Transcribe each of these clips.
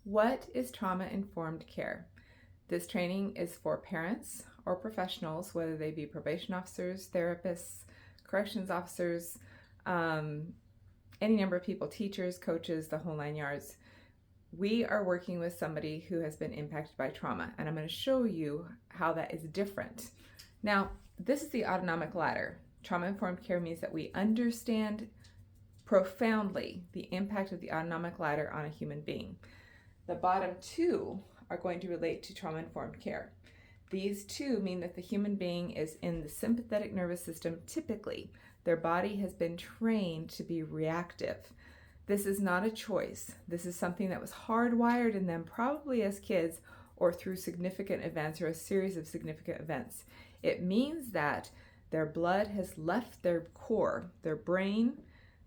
What is trauma-informed care? This training is for parents or professionals, whether they be probation officers, therapists, corrections officers, any number of people, teachers, coaches, the whole 9 yards. We are working with somebody who has been impacted by trauma, and I'm going to show you how that is different. Now, this is the autonomic ladder. Trauma-informed care means that we understand profoundly the impact of the autonomic ladder on a human being. The bottom two are going to relate to trauma-informed care. These two mean that the human being is in the sympathetic nervous system typically. Their body has been trained to be reactive. This is not a choice. This is something that was hardwired in them probably as kids or through significant events or a series of significant events. It means that their blood has left their core, their brain,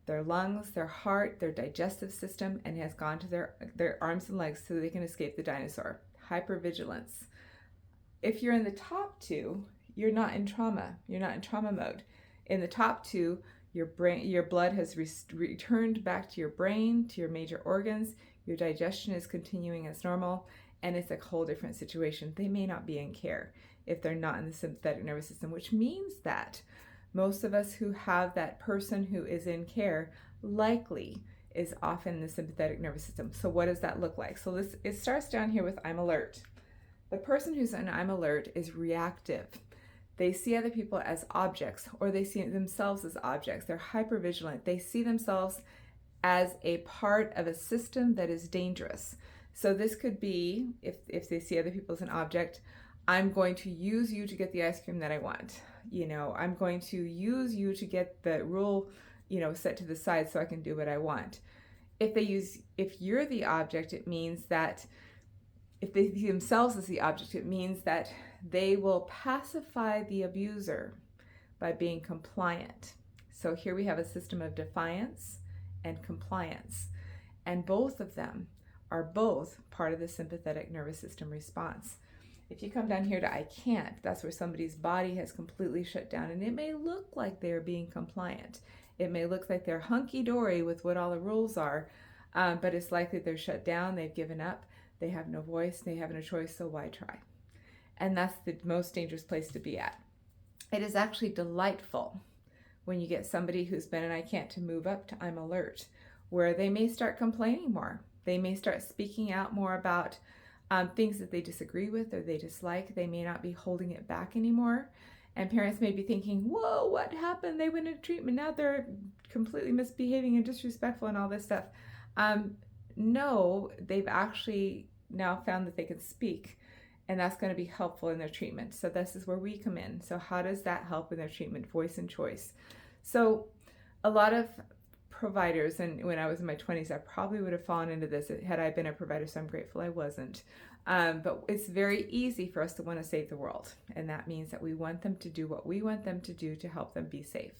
their lungs, their heart, their digestive system, and has gone to their arms and legs so they can escape the dinosaur. Hypervigilance. If you're in the top two, you're not in trauma. You're not in trauma mode. In the top two, your blood has returned back to your brain, to your major organs. Your digestion is continuing as normal, and it's a whole different situation. They may not be in care if they're not in the sympathetic nervous system, which means that most of us who have that person who is in care likely is often in the sympathetic nervous system. So what does that look like? So it starts down here with I'm alert. The person who's in I'm alert is reactive. They see other people as objects, or they see themselves as objects. They're hypervigilant. They see themselves as a part of a system that is dangerous. So this could be, if they see other people as an object, I'm going to use you to get the ice cream that I want. I'm going to use you to get the rule, set to the side so I can do what I want. If you're the object, it means that if they see themselves as the object, it means that they will pacify the abuser by being compliant. So here we have a system of defiance and compliance, and both of them are both part of the sympathetic nervous system response. If you come down here to I can't, that's where somebody's body has completely shut down, and it may look like they're being compliant. It may look like they're hunky-dory with what all the rules are, but it's likely they're shut down, they've given up, they have no voice, they have no choice, so why try? And that's the most dangerous place to be at. It is actually delightful when you get somebody who's been in I can't to move up to I'm alert, where they may start complaining more. They may start speaking out more about things that they disagree with or they dislike. They may not be holding it back anymore. And parents may be thinking, whoa, what happened? They went into treatment. Now they're completely misbehaving and disrespectful and all this stuff. No, they've actually now found that they can speak, and that's going to be helpful in their treatment. So this is where we come in. So how does that help in their treatment? Voice and choice. So a lot of providers, and when I was in my 20s, I probably would have fallen into this had I been a provider, so I'm grateful I wasn't. But it's very easy for us to want to save the world, and that means that we want them to do what we want them to do to help them be safe.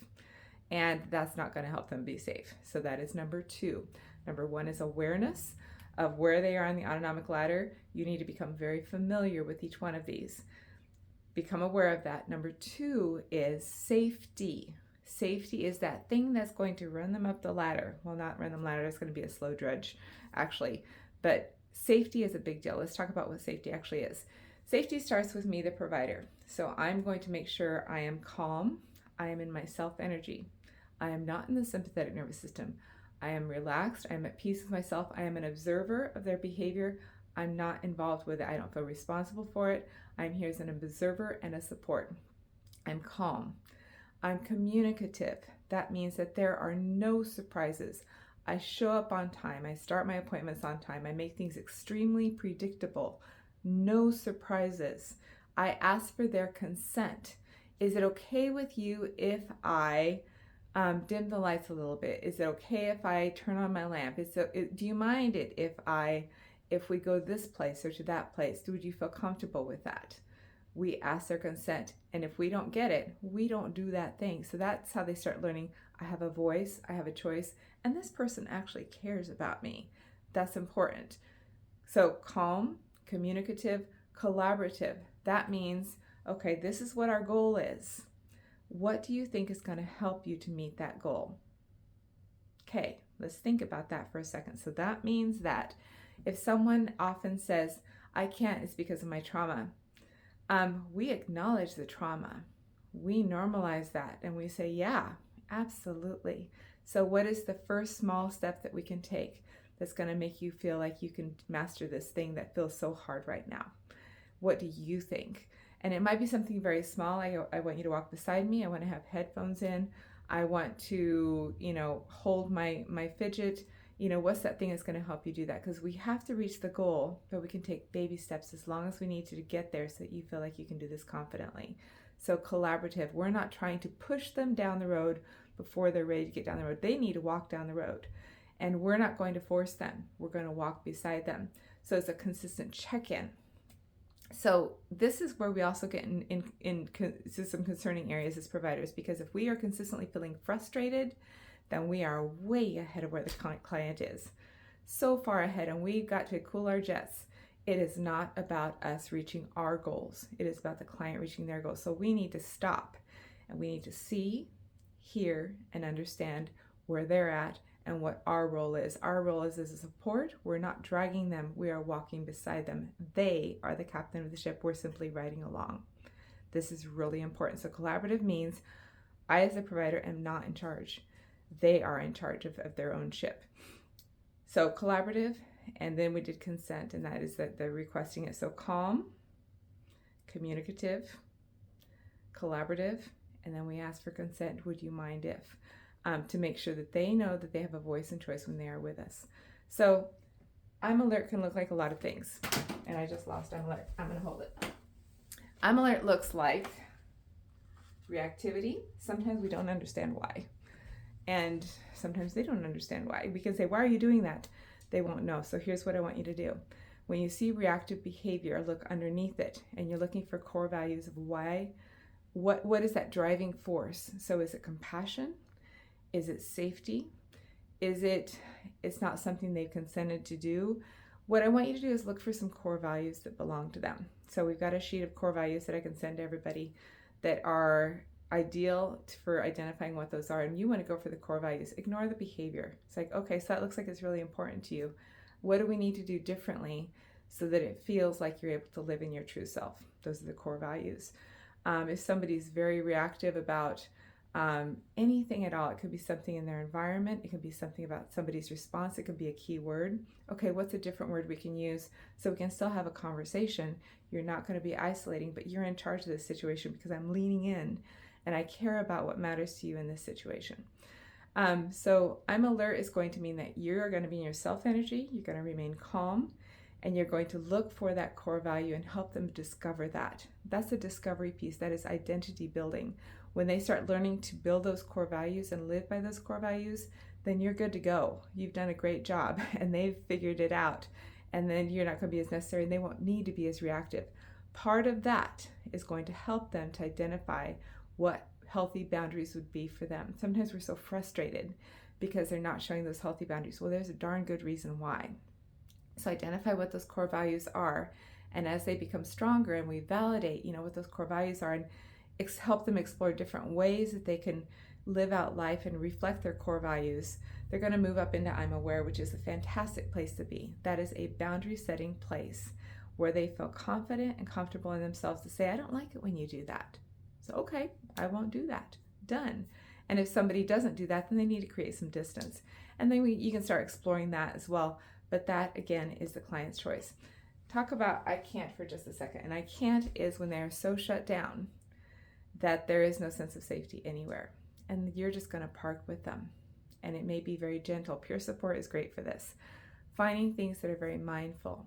And that's not going to help them be safe. So that is number two. Number one is awareness of where they are on the autonomic ladder. You need to become very familiar with each one of these. Become aware of that. Number two is safety. Safety is that thing that's going to run them up the ladder. Well, not run them ladder, it's going to be a slow drudge, actually. But safety is a big deal. Let's talk about what safety actually is. Safety starts with me, the provider. So I'm going to make sure I am calm. I am in my self-energy. I am not in the sympathetic nervous system. I am relaxed. I am at peace with myself. I am an observer of their behavior. I'm not involved with it. I don't feel responsible for it. I'm here as an observer and a support. I'm calm. I'm communicative. That means that there are no surprises. I show up on time. I start my appointments on time. I make things extremely predictable. No surprises. I ask for their consent. Is it okay with you if I dim the lights a little bit? Is it okay if I turn on my lamp? Do you mind it if we go this place or to that place? Would you feel comfortable with that? We ask their consent, and if we don't get it, we don't do that thing. So that's how they start learning, I have a voice, I have a choice, and this person actually cares about me. That's important. So calm, communicative, collaborative. That means, okay, this is what our goal is. What do you think is going to help you to meet that goal? Okay, let's think about that for a second. So that means that If someone often says, I can't, it's because of my trauma, we acknowledge the trauma. We normalize that and we say, yeah, absolutely. So what is the first small step that we can take that's going to make you feel like you can master this thing that feels so hard right now? What do you think? And it might be something very small. I want you to walk beside me. I want to have headphones in. I want to, hold my fidget. What's that thing that's going to help you do that? Because we have to reach the goal, but we can take baby steps as long as we need to get there so that you feel like you can do this confidently. So collaborative, we're not trying to push them down the road before they're ready to get down the road. They need to walk down the road. And we're not going to force them. We're going to walk beside them. So it's a consistent check-in. So this is where we also get into some concerning areas as providers, because if we are consistently feeling frustrated, then we are way ahead of where the client is. So far ahead, and we've got to cool our jets. It is not about us reaching our goals. It is about the client reaching their goals. So we need to stop and we need to see, hear, and understand where they're at and what our role is. Our role is as a support. We're not dragging them. We are walking beside them. They are the captain of the ship. We're simply riding along. This is really important. So collaborative means I, as a provider, am not in charge. They are in charge of their own ship. So collaborative, and then we did consent, and that is that they're requesting it. So calm, communicative, collaborative, and then we ask for consent. Would you mind if? To make sure that they know that they have a voice and choice when they are with us. So I'm alert can look like a lot of things. And I just lost I'm alert. I'm going to hold it. I'm alert looks like reactivity. Sometimes we don't understand why. And sometimes they don't understand why. We can say, why are you doing that? They won't know. So here's what I want you to do. When you see reactive behavior, look underneath it. And you're looking for core values of why. What is that driving force? So is it compassion? Is it safety? It's not something they've consented to do? What I want you to do is look for some core values that belong to them. So we've got a sheet of core values that I can send to everybody that are ideal for identifying what those are. And you want to go for the core values. Ignore the behavior. It's like, okay, so that looks like it's really important to you. What do we need to do differently so that it feels like you're able to live in your true self? Those are the core values. If somebody's very reactive about anything at all, it could be something in their environment, it could be something about somebody's response, it could be a key word. Okay, what's a different word we can use so we can still have a conversation? You're not going to be isolating, but you're in charge of this situation because I'm leaning in and I care about what matters to you in this situation. So I'm alert is going to mean that you're going to be in your self energy, you're going to remain calm, and you're going to look for that core value and help them discover that. That's the discovery piece. That is identity building. When they start learning to build those core values and live by those core values, then you're good to go. You've done a great job and they've figured it out. And then you're not going to be as necessary and they won't need to be as reactive. Part of that is going to help them to identify what healthy boundaries would be for them. Sometimes we're so frustrated because they're not showing those healthy boundaries. Well, there's a darn good reason why. So identify what those core values are. And as they become stronger and we validate, what those core values are and help them explore different ways that they can live out life and reflect their core values, they're going to move up into I'm aware, which is a fantastic place to be. That is a boundary setting place where they feel confident and comfortable in themselves to say, I don't like it when you do that. So, okay, I won't do that. Done. And if somebody doesn't do that, then they need to create some distance. And then you can start exploring that as well. But that, again, is the client's choice. Talk about I can't for just a second. And I can't is when they're so shut down that there is no sense of safety anywhere. And you're just going to park with them. And it may be very gentle. Peer support is great for this. Finding things that are very mindful.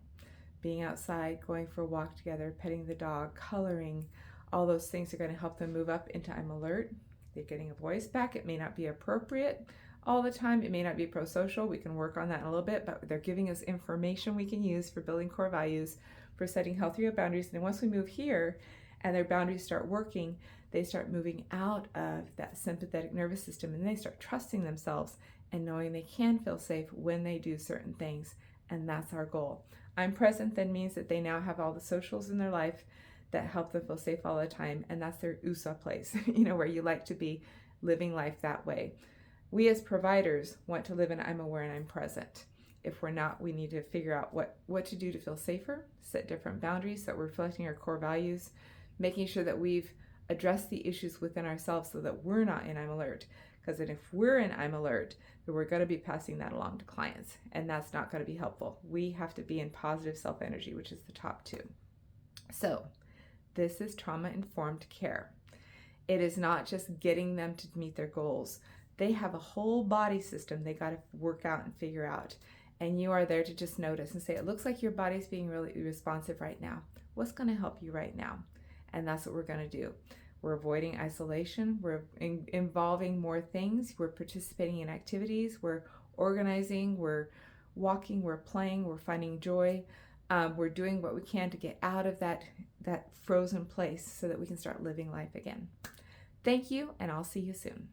Being outside, going for a walk together, petting the dog, coloring. All those things are going to help them move up into I'm alert. They're getting a voice back. It may not be appropriate all the time. It may not be pro-social. We can work on that in a little bit, but they're giving us information we can use for building core values, for setting healthier boundaries. And then once we move here and their boundaries start working, they start moving out of that sympathetic nervous system and they start trusting themselves and knowing they can feel safe when they do certain things. And that's our goal. I'm present then means that they now have all the socials in their life that help them feel safe all the time. And that's their USA place, where you like to be living life that way. We as providers want to live in I'm aware and I'm present. If we're not, we need to figure out what to do to feel safer, set different boundaries so that we're reflecting our core values, making sure that we've addressed the issues within ourselves so that we're not in I'm alert. Because then if we're in I'm alert, then we're going to be passing that along to clients, and that's not going to be helpful. We have to be in positive self-energy, which is the top two. So this is trauma-informed care. It is not just getting them to meet their goals. They have a whole body system they got to work out and figure out. And you are there to just notice and say, it looks like your body's being really responsive right now. What's going to help you right now? And that's what we're going to do. We're avoiding isolation. We're involving more things. We're participating in activities. We're organizing. We're walking. We're playing. We're finding joy. We're doing what we can to get out of that frozen place so that we can start living life again. Thank you, and I'll see you soon.